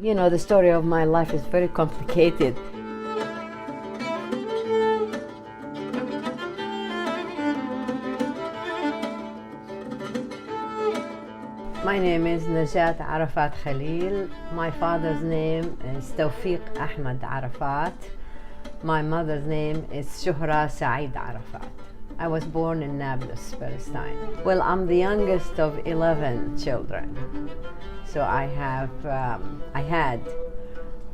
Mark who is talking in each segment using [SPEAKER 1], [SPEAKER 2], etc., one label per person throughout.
[SPEAKER 1] You know, the story of my life is very complicated. My name is Najat Arafat Khelil. My father's name is Tawfiq Ahmed Arafat. My mother's name is Shuhra Saeed Arafat. I was born in Nablus, Palestine. Well, I'm the youngest of 11 children. So I had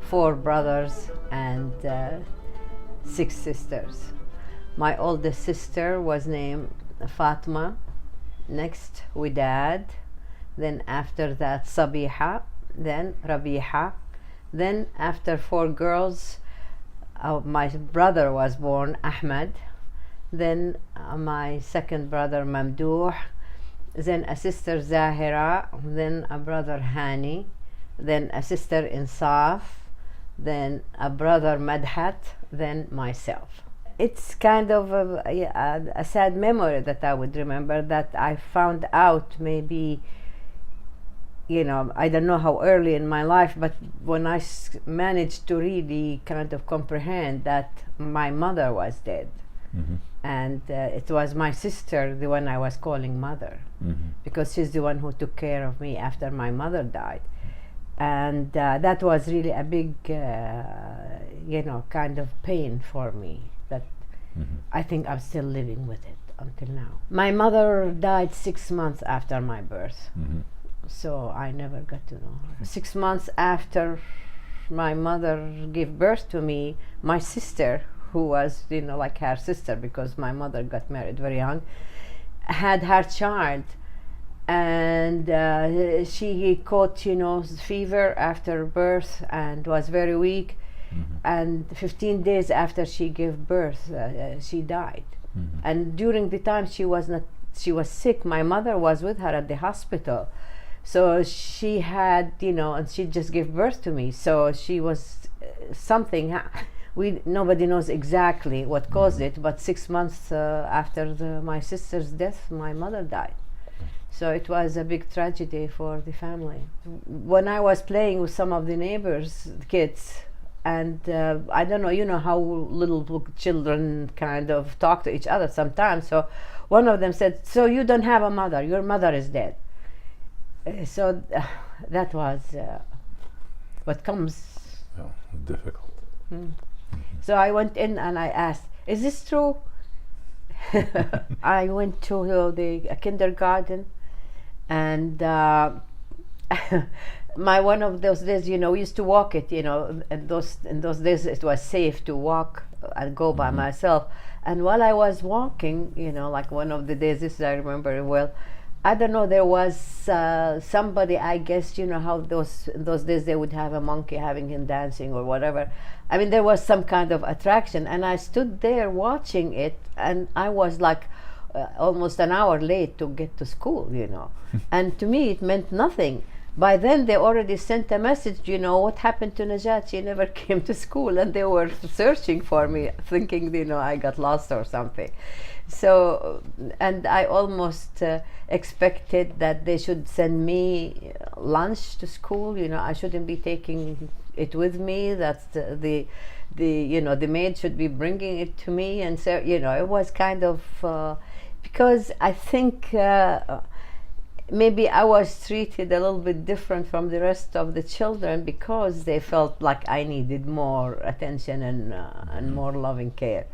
[SPEAKER 1] 4 brothers and 6 sisters. My oldest sister was named Fatma. Next, Widad. Then after that, Sabiha. Then Rabiha. Then after 4 girls, my brother was born, Ahmed. Then my second brother, Mamdouh. Then a sister, Zahira. Then a brother, Hani. Then a sister, Insaf. Then a brother, Madhat. Then myself. It's kind of a sad memory that I would remember, that I found out maybe, you know, I don't know how early in my life, but when I managed to really kind of comprehend that my mother was dead. Mm-hmm. And it was my sister, the one I was calling mother, mm-hmm. because she's the one who took care of me after my mother died. And that was really a big, you know, kind of pain for me, that mm-hmm. I think I'm still living with it until now. My mother died 6 months after my birth. Mm-hmm. So I never got to know her. 6 months after my mother gave birth to me, my sister, who was, you know, like her sister, because my mother got married very young, had her child. And she caught, you know, fever after birth and was very weak. Mm-hmm. And 15 days after she gave birth, she died. Mm-hmm. And during the time she was sick, my mother was with her at the hospital. So she had, you know, and she just gave birth to me. So she was something. Nobody knows exactly what caused it, but 6 months after my sister's death, my mother died. So it was a big tragedy for the family. When I was playing with some of the neighbors' kids, and I don't know, you know how little children kind of talk to each other sometimes. So one of them said, "So you don't have a mother, your mother is dead." So that was what comes.
[SPEAKER 2] Yeah, difficult.
[SPEAKER 1] Mm. So I went in and I asked, "Is this true?" I went to the kindergarten, and one of those days, you know, we used to walk it, you know, and in those days it was safe to walk and go by mm-hmm. myself. And while I was walking, you know, like one of the days, this I remember well, I don't know, there was somebody, I guess, you know how in those days they would have a monkey having him dancing or whatever. I mean, there was some kind of attraction, and I stood there watching it, and I was like almost an hour late to get to school, you know. And to me it meant nothing. By then they already sent a message, you know, what happened to Najat? She never came to school, and they were searching for me, thinking, you know, I got lost or something. So, and I almost expected that they should send me lunch to school. You know, I shouldn't be taking it with me. That's the you know, the maid should be bringing it to me. And so, you know, it was kind of because I think maybe I was treated a little bit different from the rest of the children, because they felt like I needed more attention and more loving care.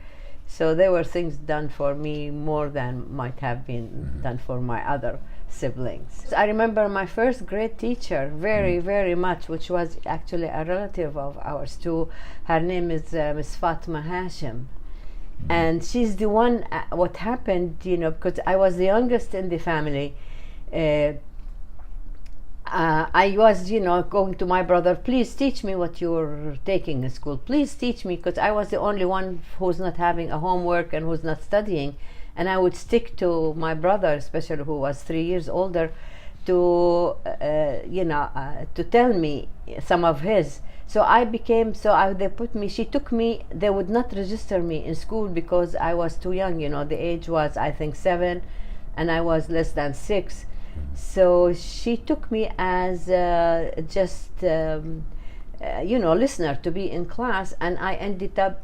[SPEAKER 1] So there were things done for me more than might have been mm-hmm. done for my other siblings. So I remember my first grade teacher very, mm-hmm. very much, which was actually a relative of ours too. Her name is Miss Fatma Hashim. Mm-hmm. And she's the one, what happened, you know, because I was the youngest in the family, I was, you know, going to my brother, "Please teach me what you're taking in school. Please teach me," because I was the only one who's not having a homework and who's not studying. And I would stick to my brother, especially who was 3 years older, to, you know, to tell me some of his. So I became, she took me, they would not register me in school because I was too young, you know, the age was, I think, 7, and I was less than 6. So she took me as just listener to be in class, and I ended up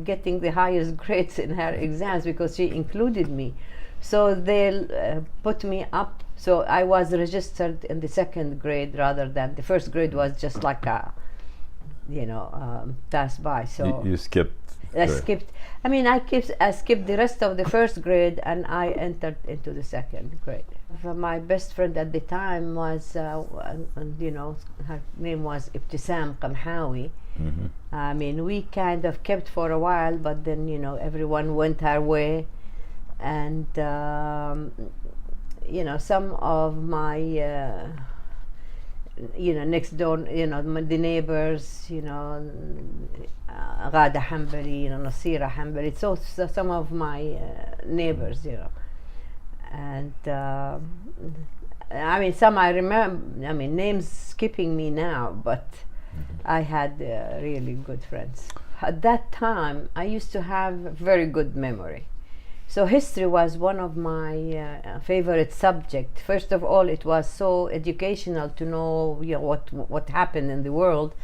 [SPEAKER 1] getting the highest grades in her exams because she included me. So they put me up. So I was registered in the second grade rather than the first grade was just like a, pass by. So
[SPEAKER 2] you skipped.
[SPEAKER 1] I skipped. I skipped the rest of the first grade, and I entered into the second grade. My best friend at the time was, her name was Ibtisam Qamhawi.
[SPEAKER 2] Mm-hmm.
[SPEAKER 1] We kind of kept for a while, but then everyone went our way, and some of my next door, the neighbors, Ghada Hanbali, Nasira Hanbali, so some of my neighbors, and some I remember, names skipping me now, but I had really good friends. At that time, I used to have very good memory. So history was one of my favorite subjects. First of all, it was so educational to know, what happened in the world.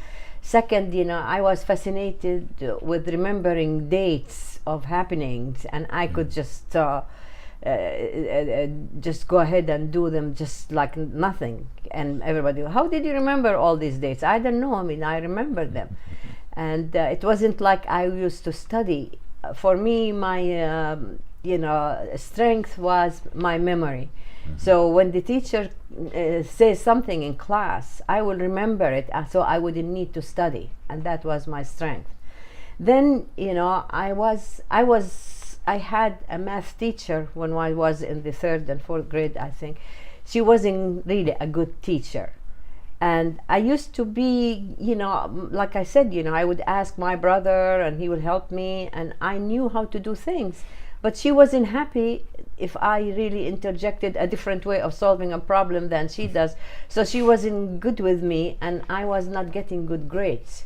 [SPEAKER 1] Second, I was fascinated with remembering dates of happenings, and I could just go ahead and do them just like nothing. And everybody, how did you remember all these dates? I don't know. I remember them. And it wasn't like I used to study. For me, my strength was my memory. So when the teacher says something in class, I will remember it, so I wouldn't need to study, and that was my strength. Then I had a math teacher when I was in the third and fourth grade, I think. She wasn't really a good teacher. And I used to be, like I said, I would ask my brother and he would help me, and I knew how to do things. But she wasn't happy if I really interjected a different way of solving a problem than she does. So she wasn't good with me, and I was not getting good grades.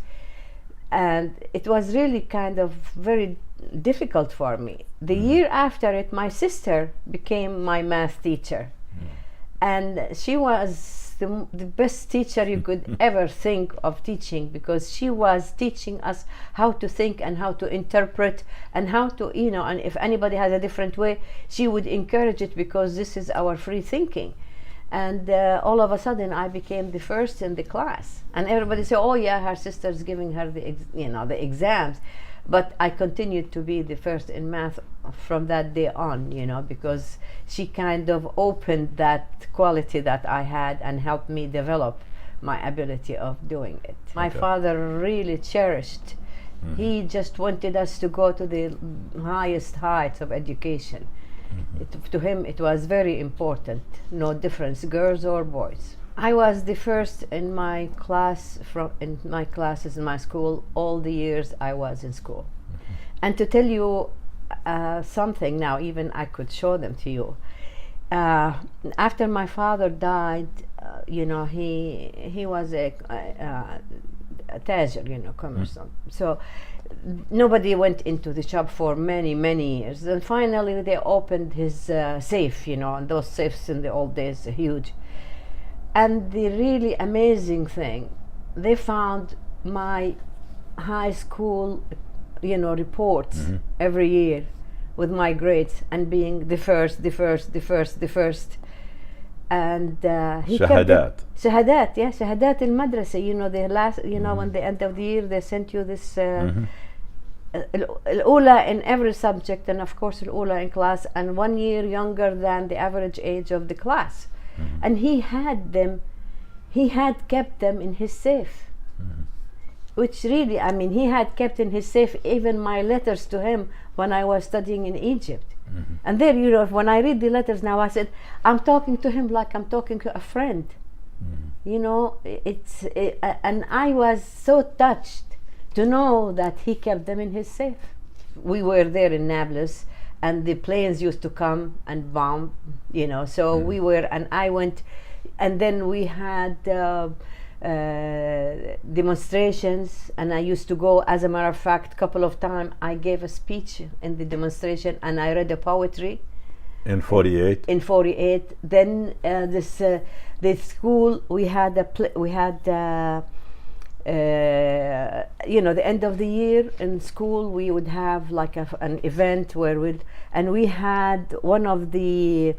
[SPEAKER 1] And it was really kind of very difficult for me. The year after it, my sister became my math teacher. And she was the best teacher you could ever think of teaching, because she was teaching us how to think and how to interpret and how to, and if anybody has a different way, she would encourage it, because this is our free thinking. And all of a sudden I became the first in the class, and everybody said, oh yeah, her sister's giving her the exams. But I continued to be the first in math from that day on, because she kind of opened that quality that I had and helped me develop my ability of doing it. My father really cherished. He just wanted us to go to the highest heights of education. To him, it was very important, no difference, girls or boys. I was the first in my class, in my classes in my school, all the years I was in school. And to tell you something now, even I could show them to you. After my father died, he was a tajir, commerciant. So nobody went into the shop for many, many years. And finally they opened his safe, and those safes in the old days are huge. And the really amazing thing, they found my high school, reports every year with my grades and being the first. And he
[SPEAKER 2] Shahadat.
[SPEAKER 1] Shahadat, yeah, Shahadat al-Madrasa. The last, when the end of the year they sent you this al-Ula in every subject, and of course al-Ula in class, and 1 year younger than the average age of the class. And he had kept them in his safe, which really, he had kept in his safe even my letters to him when I was studying in Egypt. And there, when I read the letters now, I said, I'm talking to him like I'm talking to a friend. And I was so touched to know that he kept them in his safe. We were there in Nablus, and the planes used to come and bomb, so we were, and I went, and then we had demonstrations, and I used to go. As a matter of fact, a couple of times I gave a speech in the demonstration, and I read a poetry.
[SPEAKER 2] In 48?
[SPEAKER 1] In 48. Then this school, we had the end of the year in school, we would have like an event where we had one of the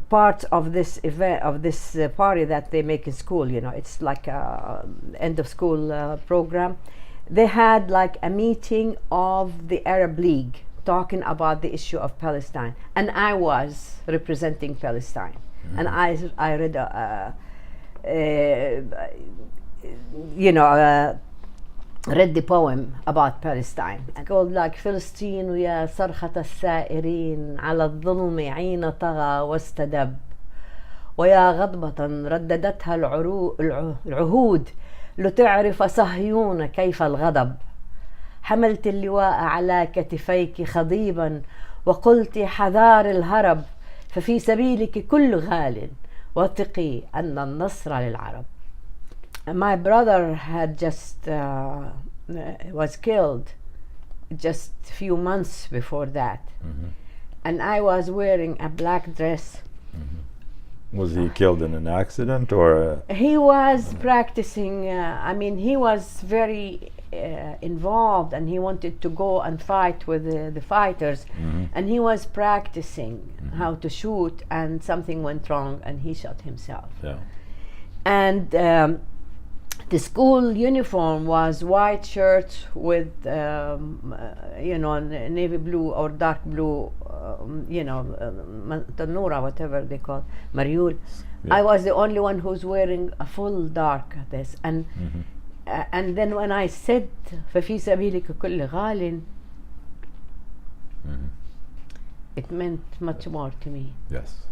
[SPEAKER 1] parts of this event, of this party that they make in school. It's like a end of school program. They had like a meeting of the Arab League talking about the issue of Palestine, and I was representing Palestine. And I read read the poem about Palestine. It's called like فلسطين ويا صرخة الثائرين على الظلم حين طغى واستدب ويا غضبة رددتها العهود لتعرف صهيون كيف الغضب حملت اللواء على كتفيك خضيبا وقلت حذار الهرب ففي سبيلك كل غال وثقي أن النصر للعرب. My brother had just was killed just a few months before that. And I was wearing a black dress.
[SPEAKER 2] Was he killed in an accident or?
[SPEAKER 1] He was practicing, he was very involved, and he wanted to go and fight with the fighters. And he was practicing how to shoot, and something went wrong and he shot himself.
[SPEAKER 2] Yeah.
[SPEAKER 1] And the school uniform was white shirt with navy blue or dark blue, tanura, whatever they call, mariul.
[SPEAKER 2] Yeah.
[SPEAKER 1] I was the only one who's wearing a full dark this, and and then when I said ففي سبيلك كل غال, it meant much more to me.
[SPEAKER 2] Yes.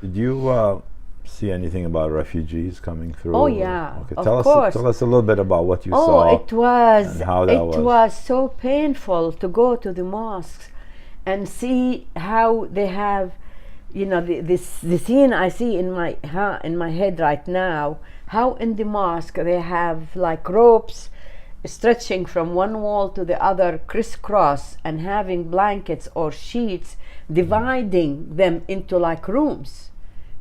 [SPEAKER 2] Did you see anything about refugees coming through?
[SPEAKER 1] Oh yeah,
[SPEAKER 2] okay.
[SPEAKER 1] of
[SPEAKER 2] Tell us a little bit about what you saw.
[SPEAKER 1] Oh, it was.
[SPEAKER 2] And how that was.
[SPEAKER 1] It was so painful to go to the mosques and see how they have, the scene I see in my head right now. How in the mosque they have like ropes stretching from one wall to the other, crisscross, and having blankets or sheets dividing them into like rooms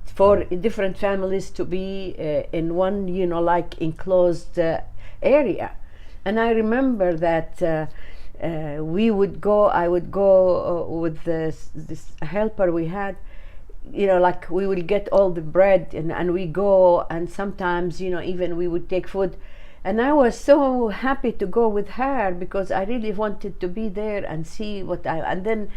[SPEAKER 1] for different families to be in one, like enclosed area. And I remember that I would go with this helper we had, like we will get all the bread and we go, and sometimes, even we would take food. And I was so happy to go with her because I really wanted to be there and see and then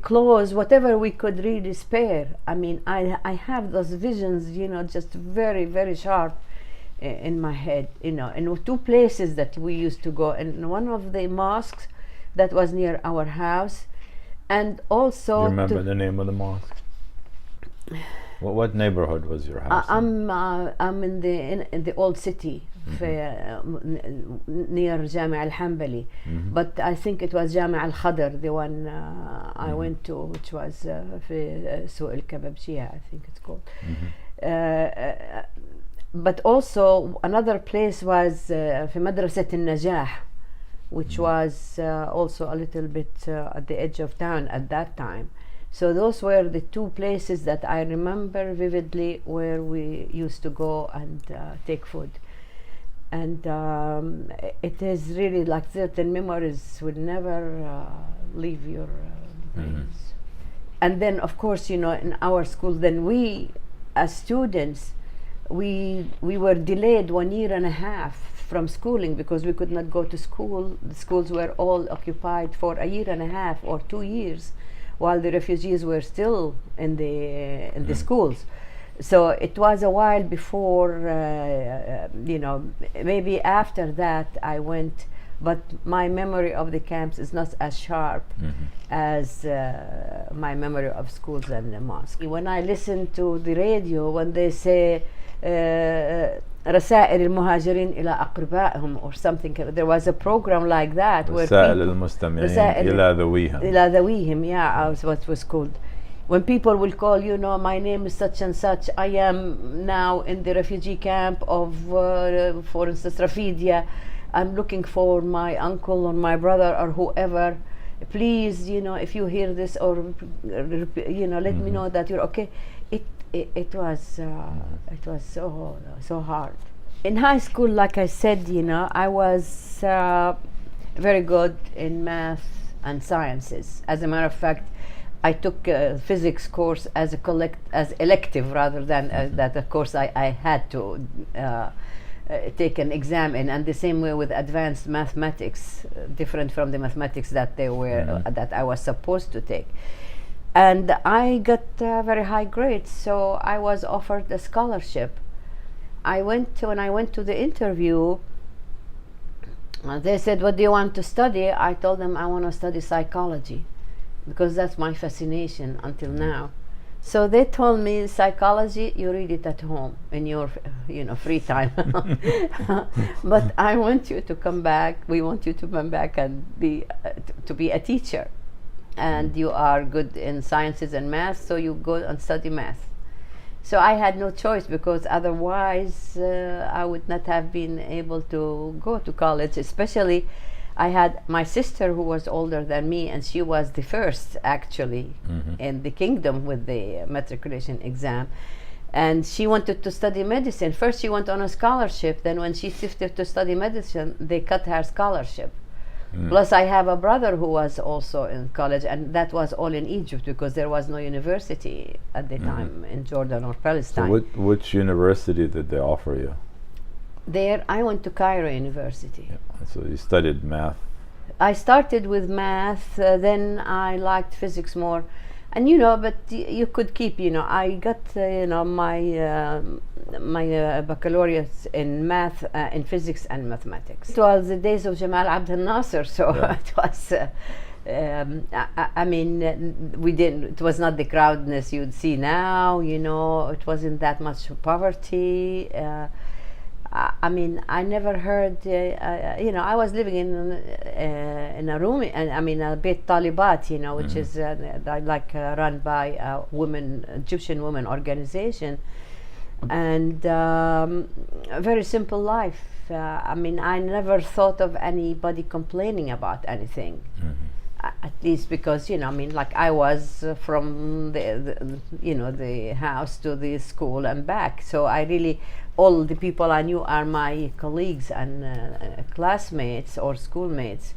[SPEAKER 1] clothes, whatever we could really spare. I have those visions, just very, very sharp in my head, in two places that we used to go. And one of the mosques that was near our house, and also.
[SPEAKER 2] Do you remember the name of the mosque? What neighborhood was your house?
[SPEAKER 1] I'm in the old city. Near Jami al-Hambali, but I think it was Jami al-Khadr, the one I went to, which was في سوق الكبابجية, I think it's called. But also another place was في مدرسة النجاح, which was also a little bit at the edge of town at that time. So those were the two places that I remember vividly where we used to go and take food. And it is really like certain memories will never leave your brains. And then, of course, in our school, then we, as students, we were delayed 1.5 years from schooling because we could not go to school. The schools were all occupied for 1.5 years or 2 years, while the refugees were still in the schools. So it was a while before, maybe after that I went, but my memory of the camps is not as sharp as my memory of schools and the mosque. When I listen to the radio, when they say رسائل المهاجرين إلى أقربائهم or something, there was a program like that where
[SPEAKER 2] رسائل المستمعين إلى ذويهم.
[SPEAKER 1] Yeah, what it was called. When people will call, my name is such and such, I am now in the refugee camp of, for instance, Rafidia, I'm looking for my uncle or my brother or whoever, please, if you hear this, or, let me know that you're okay. It was so hard. In high school, like I said, I was very good in math and sciences. As a matter of fact, I took a physics course as elective rather than that. Of course, I had to take an exam in, and the same way with advanced mathematics, different from the mathematics that they were that I was supposed to take. And I got very high grades, so I was offered a scholarship. When I went to the interview, they said, "What do you want to study?" I told them I want to study psychology, because that's my fascination until now. So they told me, psychology, you read it at home in your free time. But I want you to come back. We want you to come back and to be a teacher. And you are good in sciences and math, so you go and study math. So I had no choice, because otherwise I would not have been able to go to college. Especially, I had my sister who was older than me, and she was the first actually in the kingdom with the matriculation exam. And she wanted to study medicine. First she went on a scholarship, then when she shifted to study medicine, they cut her scholarship. Plus I have a brother who was also in college, and that was all in Egypt, because there was no university at the time in Jordan or Palestine.
[SPEAKER 2] So which university did they offer you?
[SPEAKER 1] There, I went to Cairo University.
[SPEAKER 2] Yeah. So you studied math.
[SPEAKER 1] I started with math, then I liked physics more. And but you could keep, I got, my baccalaureate in math, in physics and mathematics. It was the days of Jamal Abdel Nasser, so it was, I mean, it was not the crowdness you'd see now, it wasn't that much poverty. I mean, I never heard, I was living in a room, and I mean, a Beit Talibat, which is run by a Egyptian women organization, and a very simple life. I mean, I never thought of anybody complaining about anything. At least because I was from the house to the school and back, so I really, all the people I knew are my colleagues and classmates or schoolmates.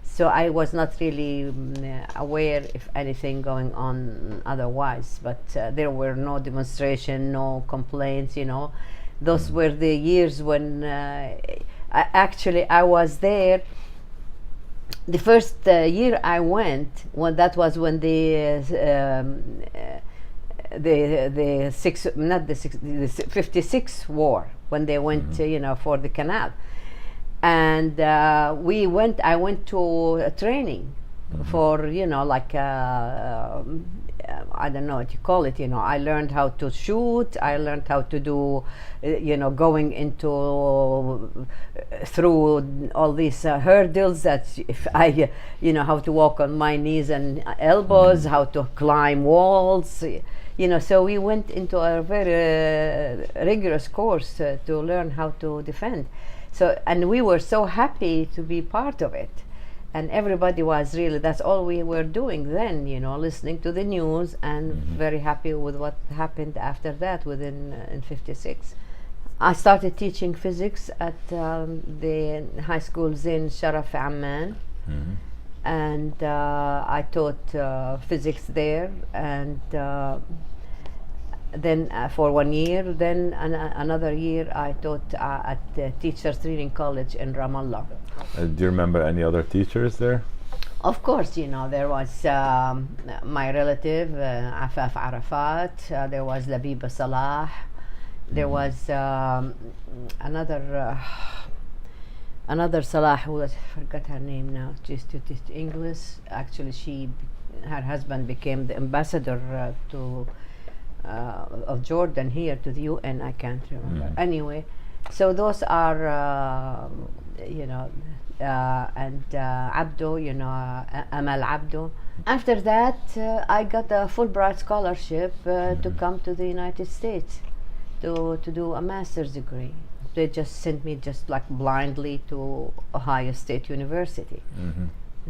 [SPEAKER 1] So I was not really aware if anything going on otherwise, but there were no demonstration, no complaints. Those were the years when I was there. The first year I went, that was when the 56 war, when they went for the canal, and I went to a training for I don't know what you call it. I learned how to shoot. I learned how to do, going through all these hurdles. That if I, how to walk on my knees and elbows, how to climb walls. So we went into a very rigorous course to learn how to defend. So, and we were so happy to be part of it. And everybody was really, that's all we were doing then, listening to the news, and very happy with what happened after that in 56. I started teaching physics at the high school Zain Sharaf Amman. And I taught physics there, and then for 1 year, then another year I taught at Teachers Training College in Ramallah.
[SPEAKER 2] Do you remember any other teachers there?
[SPEAKER 1] Of course, there was my relative, Afaf Arafat, there was Labiba Salah, there was another Salah, who I forgot her name now, just to teach English. Actually, her husband became the ambassador of Jordan here to the UN. I can't remember. Anyway, so those are, and Abdo, Amal Abdo. After that, I got a Fulbright scholarship to come to the United States to do a master's degree. They just sent me just like blindly to Ohio State University.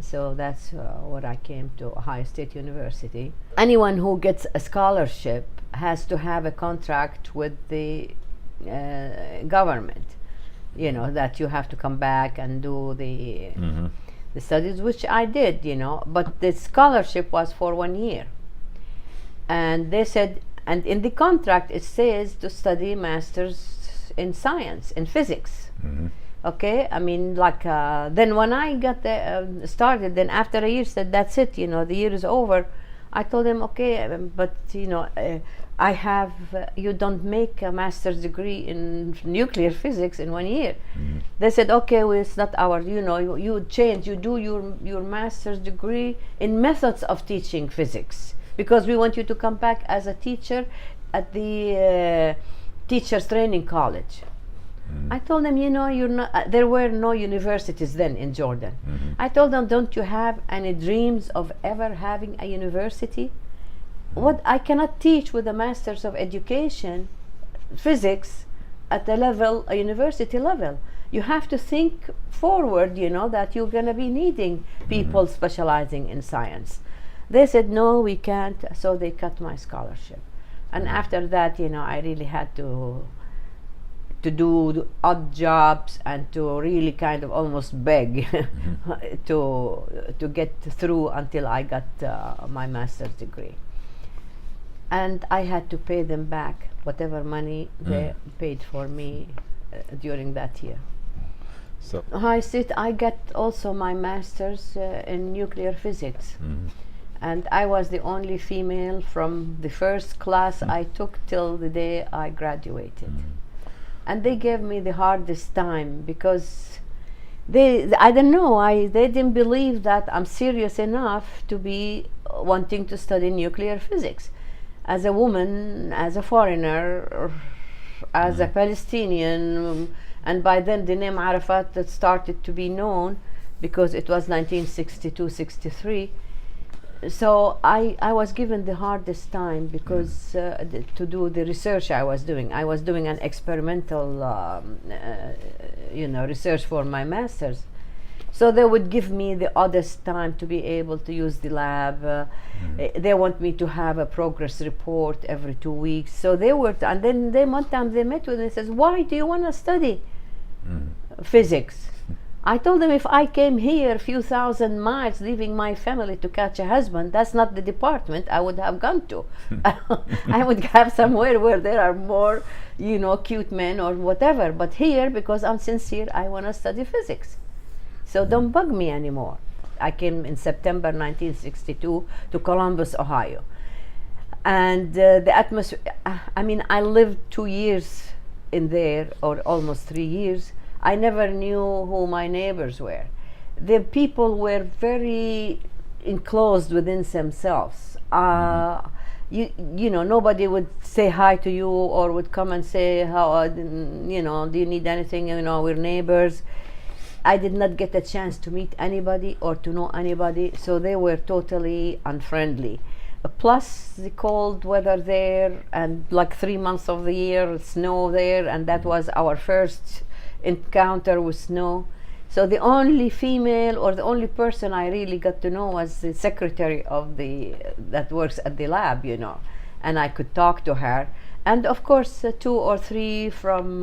[SPEAKER 1] So that's what I came to Ohio State University. Anyone who gets a scholarship has to have a contract with the government. you know, that you have to come back and do
[SPEAKER 2] Mm-hmm.
[SPEAKER 1] the studies, which I did, you know, but the scholarship was for 1 year. And they said, and in the contract it says to study masters in science, in physics.
[SPEAKER 2] Mm-hmm.
[SPEAKER 1] Okay, I mean, like, then when I got started, then after a year said, that's it, you know, the year is over. I told them, okay, but, you know, I have, you don't make a master's degree in nuclear physics in 1 year.
[SPEAKER 2] Mm-hmm.
[SPEAKER 1] They said, okay, well, it's not our, you know, you change, you do your master's degree in methods of teaching physics, because we want you to come back as a teacher at the teachers training college.
[SPEAKER 2] Mm-hmm.
[SPEAKER 1] I told them, you know, you're not, there were no universities then in Jordan.
[SPEAKER 2] Mm-hmm.
[SPEAKER 1] I told them, don't you have any dreams of ever having a university? What I cannot teach with a master's of education, physics, at a level, a university level. You have to think forward, you know, that you're going to be needing people specializing in science. They said, no, we can't, so they cut my scholarship. And after that, you know, I really had to do odd jobs and to really kind of almost beg to get through until I got my master's degree. And I had to pay them back whatever money they paid for me during that year.
[SPEAKER 2] So.
[SPEAKER 1] I got also my master's in nuclear physics.
[SPEAKER 2] Mm-hmm.
[SPEAKER 1] And I was the only female from the first class I took till the day I graduated. And they gave me the hardest time because I don't know, they didn't believe that I'm serious enough to be wanting to study nuclear physics. As a woman, as a foreigner, as a Palestinian, and by then the name Arafat that started to be known because it was 1962-63. So I was given the hardest time because to do the research I was doing. I was doing an experimental, you know, research for my master's. So they would give me the oddest time to be able to use the lab. They want me to have a progress report every 2 weeks. So they were, and then one time they met with me and says, why do you want to study physics? I told them if I came here a few thousand miles leaving my family to catch a husband, that's not the department I would have gone to. I would have somewhere where there are more, you know, cute men or whatever. But here, because I'm sincere, I want to study physics. So don't bug me anymore. I came in September 1962 to Columbus, Ohio. And the atmosphere, I mean, I lived 2 years in there, or almost 3 years. I never knew who my neighbors were. The people were very enclosed within themselves. You know, nobody would say hi to you or would come and say, how, you know, do you need anything? You know, we're neighbors. I did not get a chance to meet anybody or to know anybody, so they were totally unfriendly. Plus the cold weather there, and like 3 months of the year, snow there, and that was our first encounter with snow. So the only female or the only person I really got to know was the secretary of that works at the lab, you know, and I could talk to her. And of course 2 or 3 from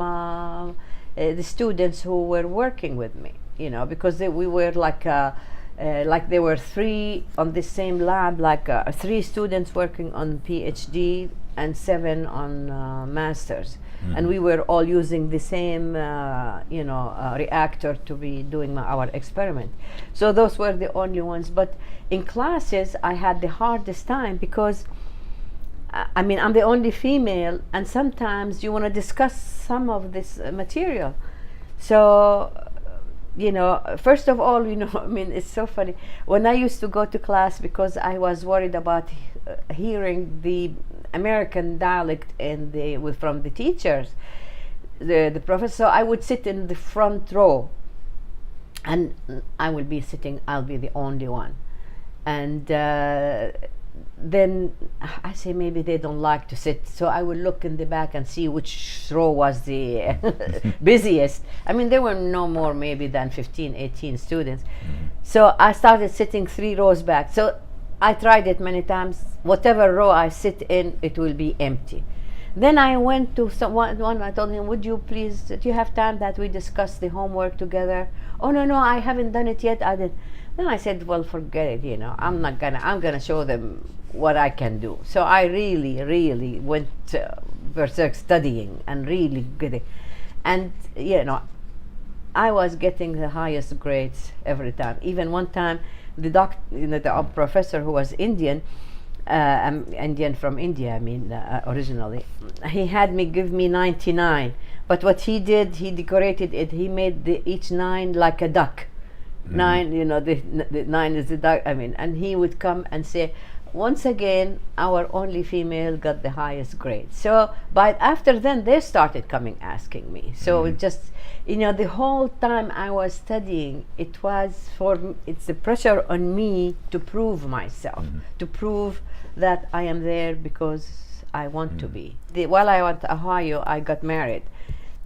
[SPEAKER 1] the students who were working with me, you know, because we were like there were 3 on the same lab, like 3 students working on PhD and 7 on masters. And we were all using the same, you know, reactor to be doing our experiment. So those were the only ones. But in classes, I had the hardest time because, I mean, I'm the only female, and sometimes you want to discuss some of this material. So, you know, first of all, you know, I mean, it's so funny. When I used to go to class, because I was worried about hearing the American dialect from the teachers, the professor, so I would sit in the front row, and I'll be the only one. And then I say maybe they don't like to sit, so I would look in the back and see which row was the busiest. I mean, there were no more maybe than 15, 18 students. So I started sitting 3 rows back. So I tried it many times. Whatever row I sit in, it will be empty. Then I went to one. I told him, "Would you please? Do you have time that we discuss the homework together?" "Oh no, I haven't done it yet." I did. Then I said, "Well, forget it. I'm gonna show them what I can do." So I really went berserk studying and really good. And I was getting the highest grades every time. Even one time, the professor who was Indian. Indian from India, originally. He had me give me 99, but what he did, he decorated it. He made each 9 like a duck. 9, the 9 is the duck. And he would come and say, "Once again, our only female got the highest grade." So, but after then, they started coming asking me. So it just, the whole time I was studying, it's the pressure on me to prove myself, to prove that I am there because I want to be. While I went to Ohio, I got married.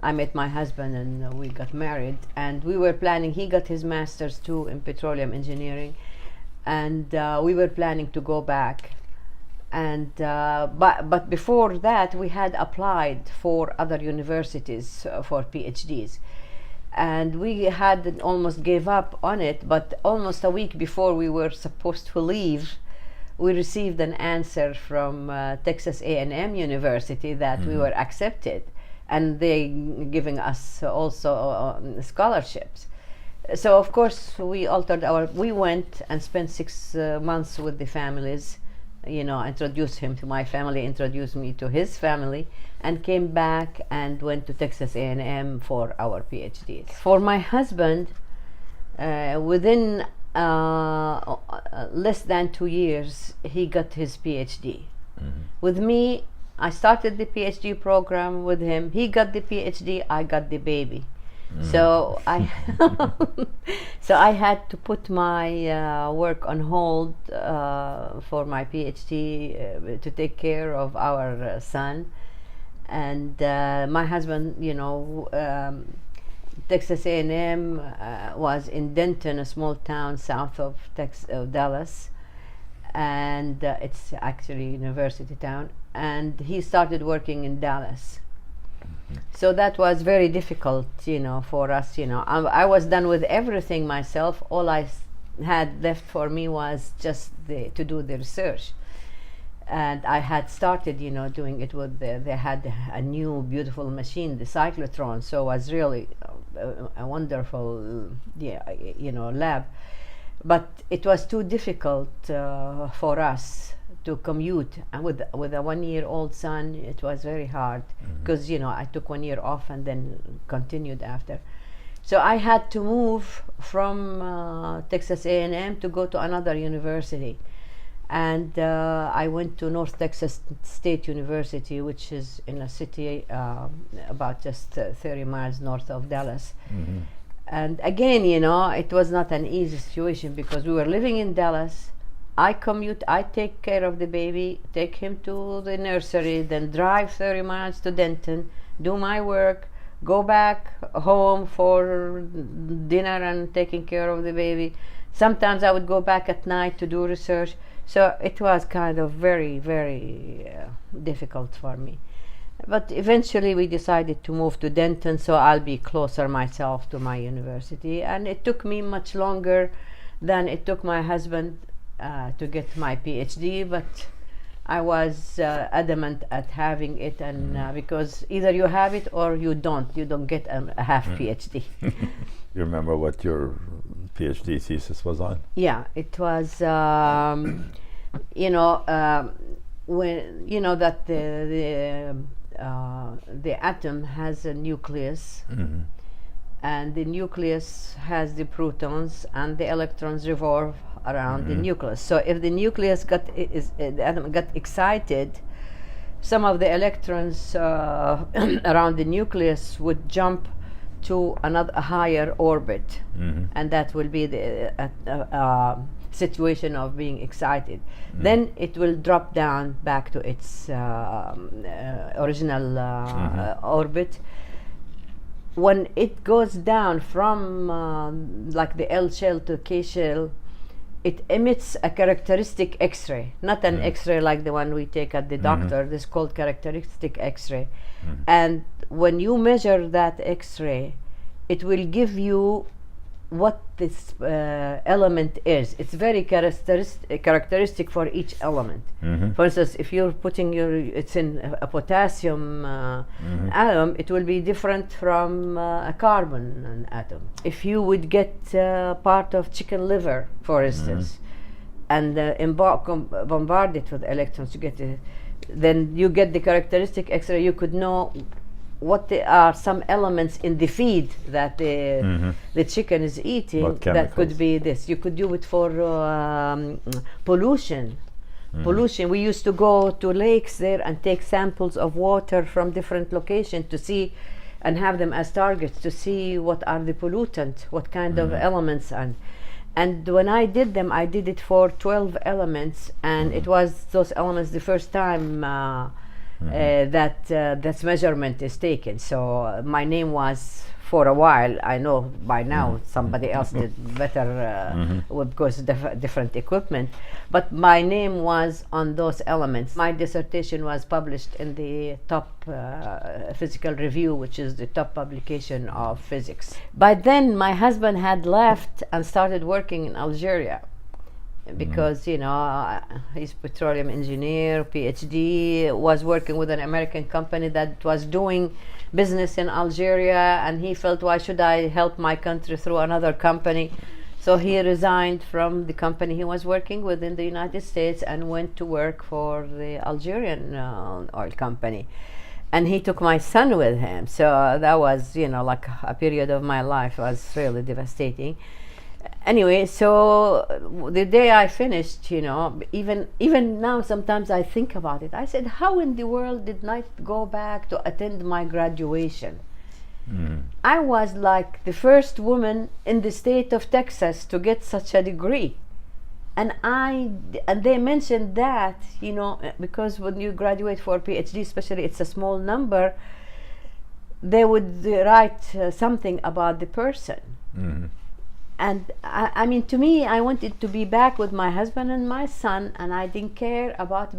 [SPEAKER 1] I met my husband and we got married, and we were planning, he got his master's too in petroleum engineering, and we were planning to go back. And but before that, we had applied for other universities for PhDs, and we had almost gave up on it. But almost a week before we were supposed to leave, we received an answer from Texas A&M University that we were accepted, and they giving us also scholarships. So of course we went and spent 6 months with the families, introduced him to my family, introduced me to his family, and came back and went to Texas A&M for our PhDs. For my husband, within less than 2 years, he got his PhD. With me, I started the PhD program with him. He got the PhD, I got the baby. So I had to put my work on hold for my PhD to take care of our son. And my husband, Texas A&M was in Denton, a small town south of Dallas, and it's actually a university town. And he started working in Dallas. So that was very difficult, for us. I was done with everything myself. All I had left for me was just to do the research. And I had started, doing it with they had a new beautiful machine, the cyclotron. So it was really a wonderful, lab. But it was too difficult for us to commute, and with a 1-year-old son, it was very hard because I took 1 year off and then continued after. So I had to move from Texas A&M to go to another university, and I went to North Texas State University, which is in a city about just 30 miles north of Dallas. And again, it was not an easy situation because we were living in Dallas. I commute, I take care of the baby, take him to the nursery, then drive 30 miles to Denton, do my work, go back home for dinner and taking care of the baby. Sometimes I would go back at night to do research. So it was kind of very, very difficult for me. But eventually we decided to move to Denton, so I'll be closer myself to my university. And it took me much longer than it took my husband to get my PhD, but I was adamant at having it, and because either you have it or you don't get a half PhD.
[SPEAKER 2] You remember what your PhD thesis was on?
[SPEAKER 1] Yeah, it was when that the atom has a nucleus, and the nucleus has the protons, and the electrons revolve around the nucleus. So if the nucleus the atom got excited, some of the electrons around the nucleus would jump to a higher orbit, and that will be the situation of being excited. Then it will drop down back to its original orbit. When it goes down from like the L shell to K shell, it emits a characteristic X-ray, not an X-ray like the one we take at the doctor. This is called characteristic X-ray. And when you measure that X-ray, it will give you what this element is. It's very characteristic for each element. For instance, if you're putting it's in a potassium atom, it will be different from a carbon atom. If you would get part of chicken liver, for instance, and bombard it with electrons, then you get the characteristic X-ray. You could know what are some elements in the feed that the chicken is eating that could be this. You could do it for pollution. Pollution. We used to go to lakes there and take samples of water from different locations to see, and have them as targets to see what are the pollutants, what kind of elements. And when I did them, I did it for 12 elements, and it was those elements the first time that measurement is taken. So my name was, for a while, I know by now somebody else did better because different equipment, but my name was on those elements. My dissertation was published in the top Physical Review, which is the top publication of physics. By then my husband had left and started working in Algeria, because he's petroleum engineer, PhD, was working with an American company that was doing business in Algeria, and he felt, why should I help my country through another company? So he resigned from the company he was working with in the United States and went to work for the Algerian oil company. And he took my son with him. So that was, like a period of my life was really devastating. Anyway, so the day I finished, even now sometimes I think about it. I said, how in the world did I go back to attend my graduation? I was like the first woman in the state of Texas to get such a degree. And they mentioned that, because when you graduate for a PhD, especially, it's a small number, they would write something about the person. And I mean, to me, I wanted to be back with my husband and my son, and I didn't care about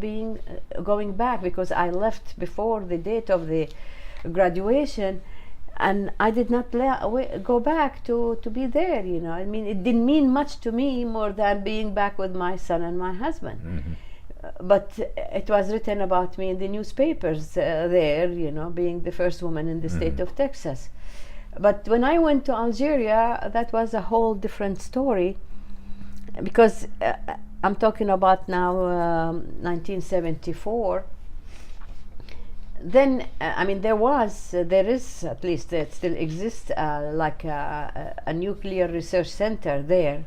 [SPEAKER 1] going back, because I left before the date of the graduation, and I did not go back to be there. I mean, it didn't mean much to me more than being back with my son and my husband. But it was written about me in the newspapers there, being the first woman in the state of Texas. But when I went to Algeria, that was a whole different story, because I'm talking about now 1974. Then, I mean, there is, at least it still exists, like a nuclear research center there.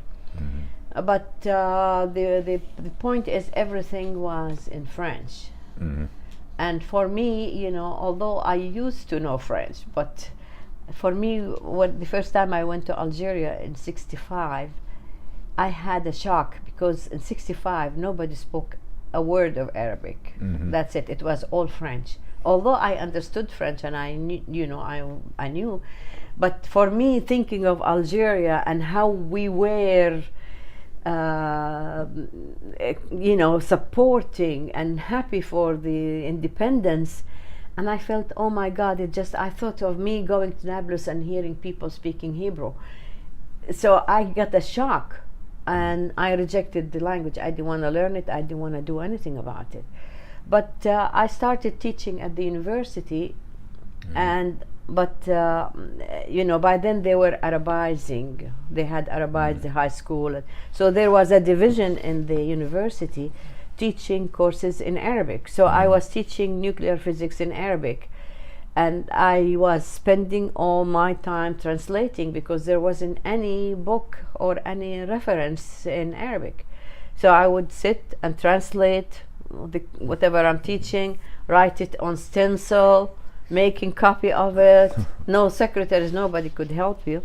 [SPEAKER 1] But the point is, everything was in French. And for me, although I used to know French, but for me, the first time I went to Algeria in '65, I had a shock, because in '65 nobody spoke a word of Arabic. That's it. It was all French. Although I understood French and I knew, but for me, thinking of Algeria and how we were, supporting and happy for the independence. And I felt, oh my God, I thought of me going to Nablus and hearing people speaking Hebrew. So I got a shock, and I rejected the language. I didn't want to learn it. I didn't want to do anything about it. But I started teaching at the university, but by then they were Arabizing. They had Arabized the high school. So there was a division in the university teaching courses in Arabic. So I was teaching nuclear physics in Arabic, and I was spending all my time translating, because there wasn't any book or any reference in Arabic. So I would sit and translate whatever I'm teaching, write it on stencil, making copy of it. No secretaries, nobody could help you.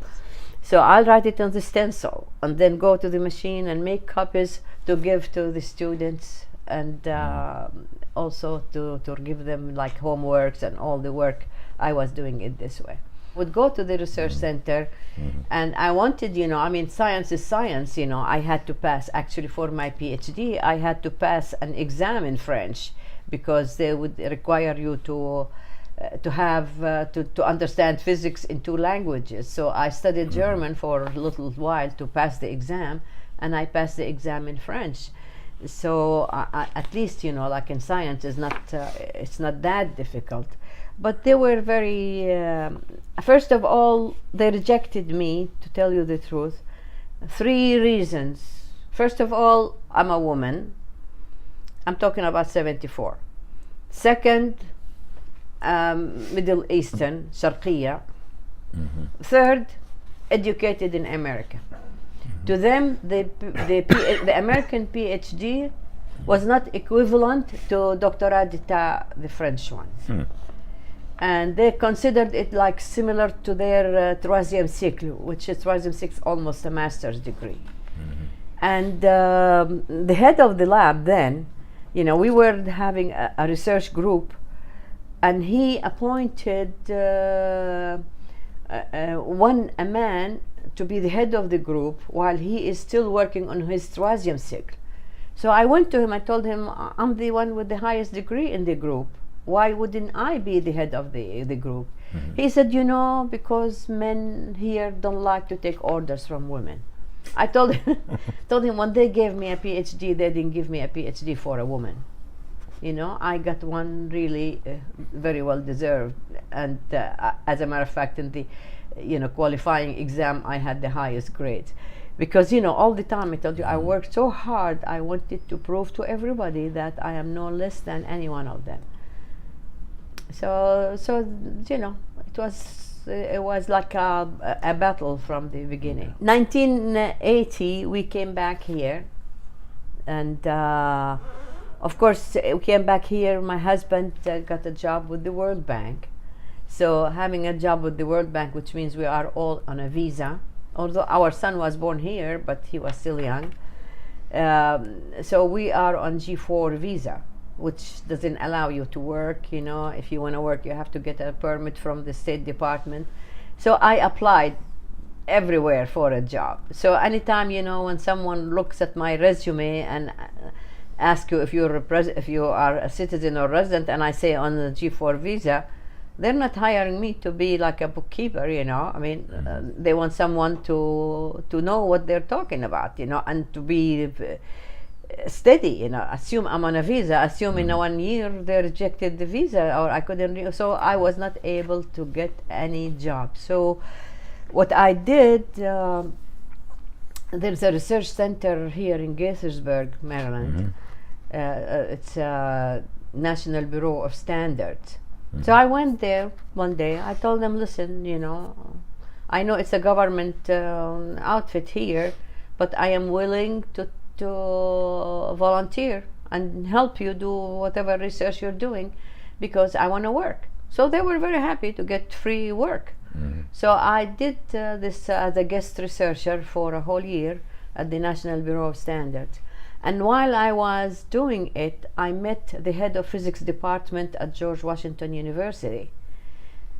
[SPEAKER 1] So I'll write it on the stencil and then go to the machine and make copies to give to the students, and also to give them like homeworks and all the work. I was doing it this way. Would go to the research center, and I wanted, science is science, I had to pass, actually for my PhD, I had to pass an exam in French, because they would require you to understand physics in 2 languages. So I studied German for a little while to pass the exam, and I passed the exam in French. So at least, like in science, it's not that difficult. But they were very, first of all, they rejected me, to tell you the truth. 3 reasons. First of all, I'm a woman. I'm talking about 74. Second, Middle Eastern, Sharqiya. Third, educated in America. To them, the American PhD was not equivalent to doctorat d'état, the French one. And they considered it like similar to their troisième cycle, which is troisième cycle, almost a master's degree. And the head of the lab then, we were having a research group, and he appointed a man to be the head of the group while he is still working on his troisième cycle. So I went to him, I told him, I'm the one with the highest degree in the group. Why wouldn't I be the head of the group? He said, because men here don't like to take orders from women. I told him when they gave me a PhD, they didn't give me a PhD for a woman. I got one really very well deserved. And as a matter of fact, in the qualifying exam, I had the highest grades. Because, all the time I told you, I worked so hard. I wanted to prove to everybody that I am no less than any one of them. So it was like a battle from the beginning. 1980, we came back here, and of course, we came back here. My husband got a job with the World Bank. So having a job with the World Bank, which means we are all on a visa, although our son was born here, but he was still young. So we are on G4 visa, which doesn't allow you to work. If you want to work, you have to get a permit from the State Department. So I applied everywhere for a job. So anytime, when someone looks at my resume and ask you if you are a citizen or resident, and I say on the G4 visa, they're not hiring me to be like a bookkeeper, they want someone to know what they're talking about, and to be steady, assume I'm on a visa, assume in 1 year they rejected the visa, or I couldn't, so I was not able to get any job. So what I did, there's a research center here in Gaithersburg, Maryland. It's National Bureau of Standards. So I went there one day. I told them, listen, I know it's a government outfit here, but I am willing to volunteer and help you do whatever research you're doing, because I want to work. So they were very happy to get free work. So I did this as a guest researcher for a whole year at the National Bureau of Standards. And while I was doing it, I met the head of physics department at George Washington University.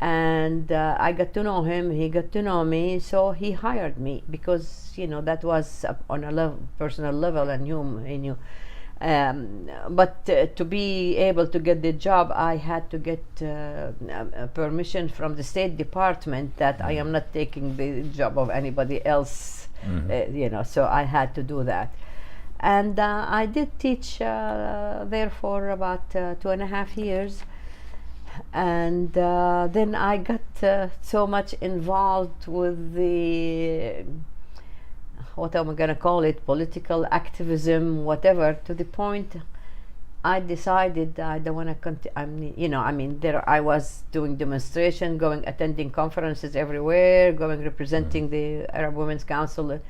[SPEAKER 1] And I got to know him, he got to know me, so he hired me, because, that was on a personal level, and he knew. But to be able to get the job, I had to get permission from the State Department that I am not taking the job of anybody else, so I had to do that. And I did teach there for about 2.5 years. And then I got so much involved with the, what am I going to call it, political activism, whatever, to the point I decided I don't want to continue. There I was doing demonstration, attending conferences everywhere, representing the Arab Women's Council.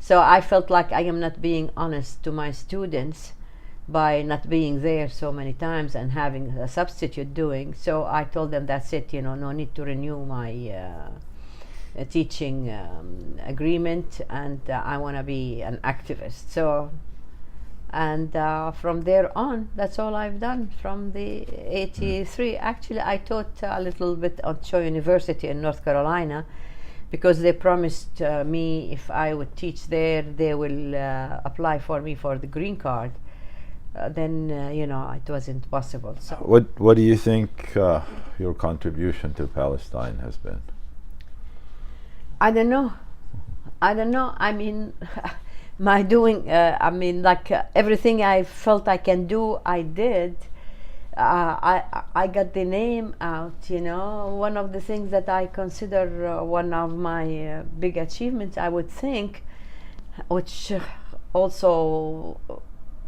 [SPEAKER 1] So I felt like I am not being honest to my students by not being there so many times and having a substitute doing. So I told them, that's it, no need to renew my teaching agreement, and I want to be an activist. So And from there on, that's all I've done from the 83. Actually, I taught a little bit at Cairo University in North Carolina, because they promised me if I would teach there, they will apply for me for the green card. Then it wasn't possible. So
[SPEAKER 2] what do you think your contribution to Palestine has been?
[SPEAKER 1] I don't know. I mean, my doing. Everything I felt I can do, I did. I got the name out. One of the things that I consider one of my big achievements, I would think, which also,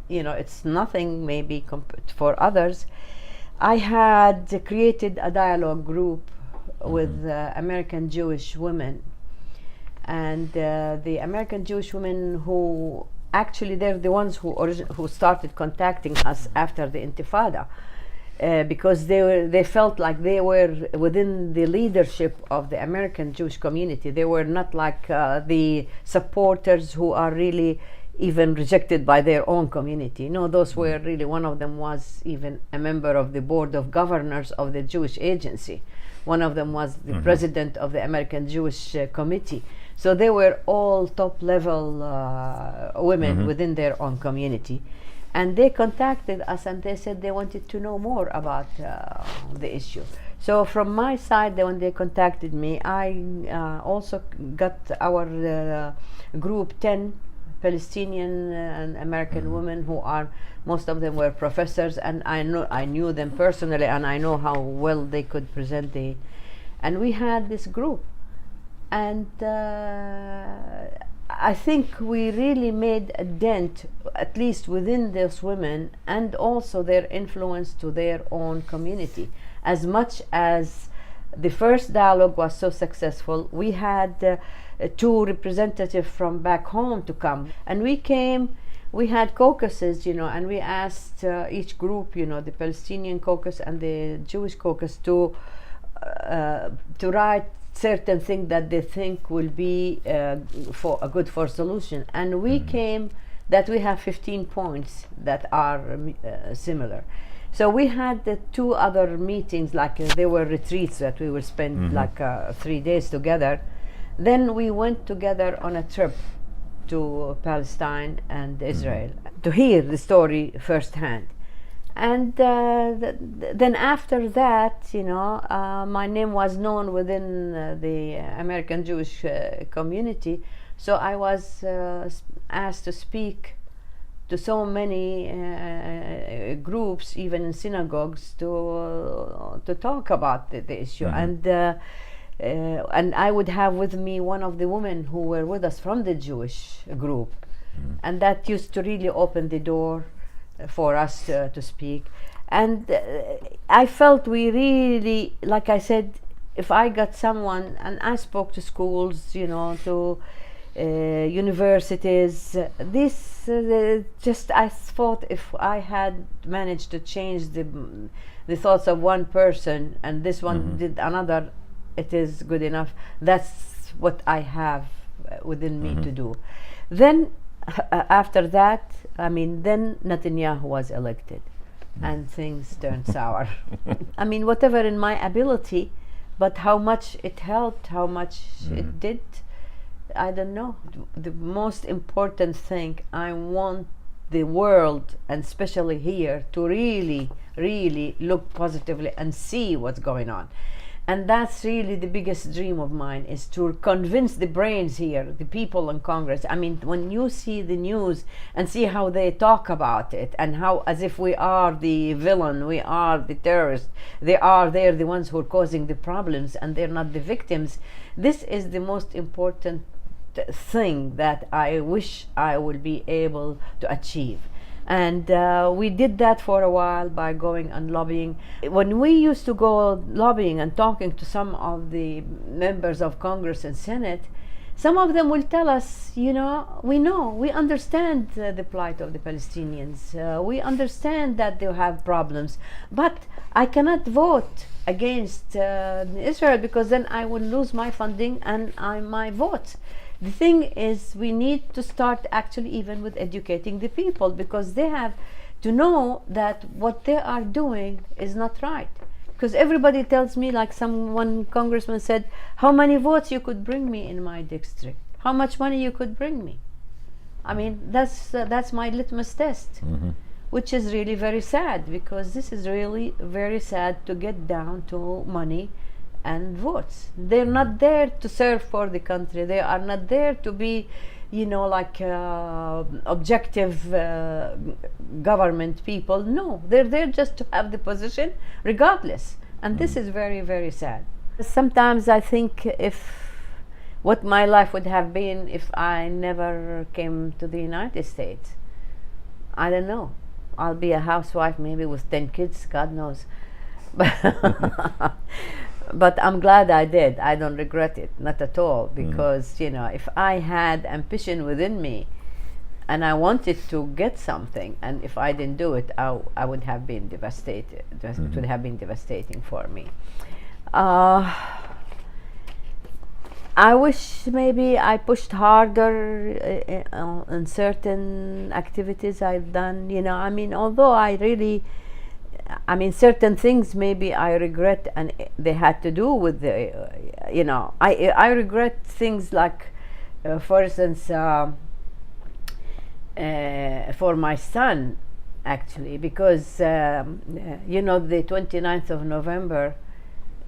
[SPEAKER 1] it's nothing maybe for others. I had created a dialogue group with American Jewish women, and the American Jewish women who actually they're the ones who started contacting us after the Intifada, because they felt like they were within the leadership of the American Jewish community. They were not like the supporters who are really even rejected by their own community. No, those were really, one of them was even a member of the board of governors of the Jewish agency. One of them was the president of the American Jewish Committee. So they were all top level women within their own community. And they contacted us and they said they wanted to know more about the issue. So from my side, when they contacted me, I also got our group 10 Palestinian and American women who are, most of them were professors, and I knew them personally, and I know how well they could present and we had this group, and I think we really made a dent, at least within those women, and also their influence to their own community. As much as the first dialogue was so successful, we had 2 representatives from back home to come, and we had caucuses, and we asked each group, the Palestinian caucus and the Jewish caucus, to write certain things that they think will be good for solution. And we came that we have 15 points that are similar. So we had the 2 other meetings, like they were retreats that we would spend 3 days together. Then we went together on a trip to Palestine and Israel to hear the story firsthand. And then after that, my name was known within the American Jewish community. So I was asked to speak to so many groups, even in synagogues, to talk about the issue. And I would have with me one of the women who were with us from the Jewish group, and that used to really open the door for us to speak. And I felt we really, like I said, if I got someone, and I spoke to schools, to universities, I thought if I had managed to change the thoughts of one person, and this one did another, it is good enough. That's what I have within me to do. Then after that, then Netanyahu was elected, and things turned sour. Whatever in my ability, but how much it helped, how much it did, I don't know. The most important thing, I want the world, and especially here, to really, really look positively and see what's going on. And that's really the biggest dream of mine, is to convince the brains here, the people in Congress. When you see the news and see how they talk about it, and how as if we are the villain, we are the terrorists, they're the ones who are causing the problems, and they're not the victims. This is the most important thing that I wish I will be able to achieve. And we did that for a while by going and lobbying. When we used to go lobbying and talking to some of the members of Congress and Senate, some of them will tell us, we understand the plight of the Palestinians. We understand that they have problems, but I cannot vote against Israel because then I will lose my funding and my vote. The thing is, we need to start actually even with educating the people, because they have to know that what they are doing is not right. Because everybody tells me, like one congressman said, how many votes you could bring me in my district, how much money you could bring me. I mean, that's my litmus test, which is really very sad, because this is really very sad to get down to money and votes. They're not there to serve for the country. They are not there to be, objective government people. No, they're there just to have the position regardless. And this is very, very sad. Sometimes I think what my life would have been if I never came to the United States. I don't know. I'll be a housewife maybe with 10 kids, God knows. But I'm glad I did. I don't regret it, not at all, because if I had ambition within me and I wanted to get something, and if I didn't do it, I would have been devastated. It would have been devastating for me. I wish maybe I pushed harder in certain activities I've done. Although certain things maybe I regret, and they had to do with I regret things like, for instance, for my son, actually, because the 29th of November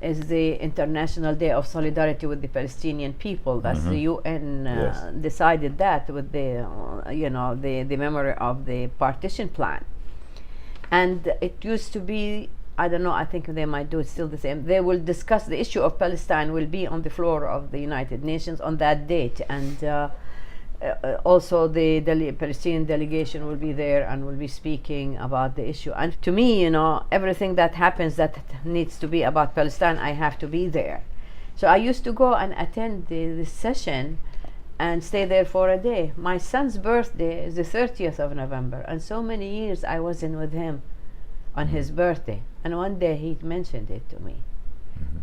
[SPEAKER 1] is the International Day of Solidarity with the Palestinian people. That's the UN decided that with the memory of the partition plan. And it used to be, I don't know, I think they might do it still the same. They will discuss the issue of Palestine, will be on the floor of the United Nations on that date. And also the Palestinian delegation will be there and will be speaking about the issue. And to me, everything that happens that needs to be about Palestine, I have to be there. So I used to go and attend the session and stay there for a day. My son's birthday is the 30th of November, and so many years I wasn't with him on his birthday. And one day he mentioned it to me.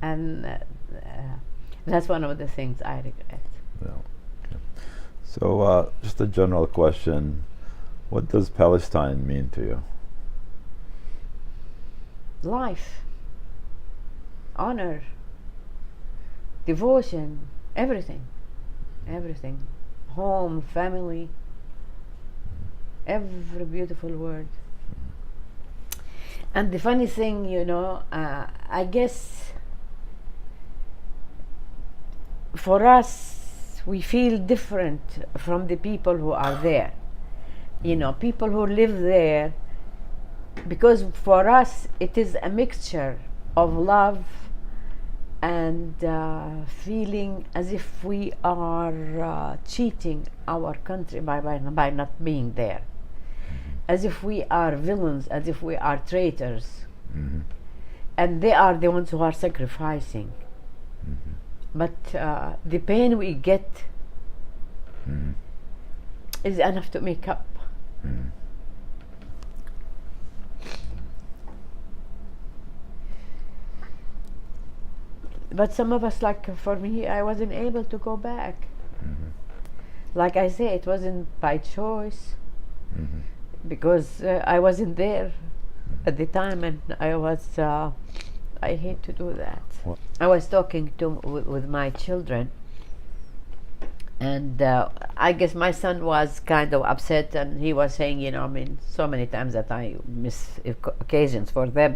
[SPEAKER 1] And that's one of the things I regret.
[SPEAKER 2] Yeah. Okay. So just a general question, what does Palestine mean to you?
[SPEAKER 1] Life, honor, devotion, everything. Everything, home, family, every beautiful word. And the funny thing, I guess for us, we feel different from the people who are there. People who live there, because for us it is a mixture of love and feeling as if we are cheating our country by not being there, as if we are villains, as if we are traitors, and they are the ones who are sacrificing. But the pain we get is enough to make up. But some of us, like for me, I wasn't able to go back. Like I say, it wasn't by choice, because I wasn't there at the time, and I hate to do that.
[SPEAKER 2] What?
[SPEAKER 1] I was talking with my children, and I guess my son was kind of upset, and he was saying, so many times that I miss occasions for them.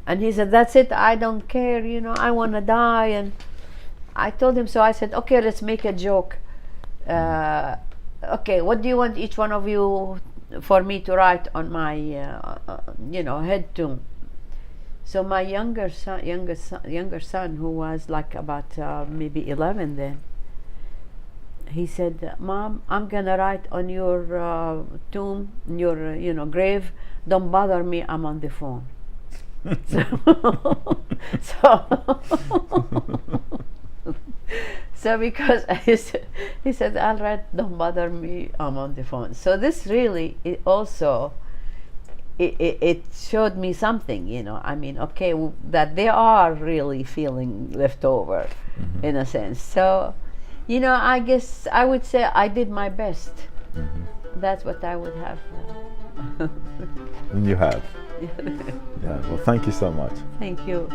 [SPEAKER 1] And he said, that's it, I don't care, I want to die. And I told him, so I said, okay, let's make a joke. Okay, what do you want each one of you for me to write on my, head tomb? So my younger son, who was like about maybe 11 then, he said, Mom, I'm going to write on your tomb, your grave, don't bother me, I'm on the phone. So because he said, all right, don't bother me, I'm on the phone. So this really, it also, it showed me something, you know. I mean, okay, that they are really feeling left over, in a sense. So, you know, I guess I would say I did my best. That's what I would have.
[SPEAKER 2] And you have. Yeah, well, thank you so much.
[SPEAKER 1] Thank you.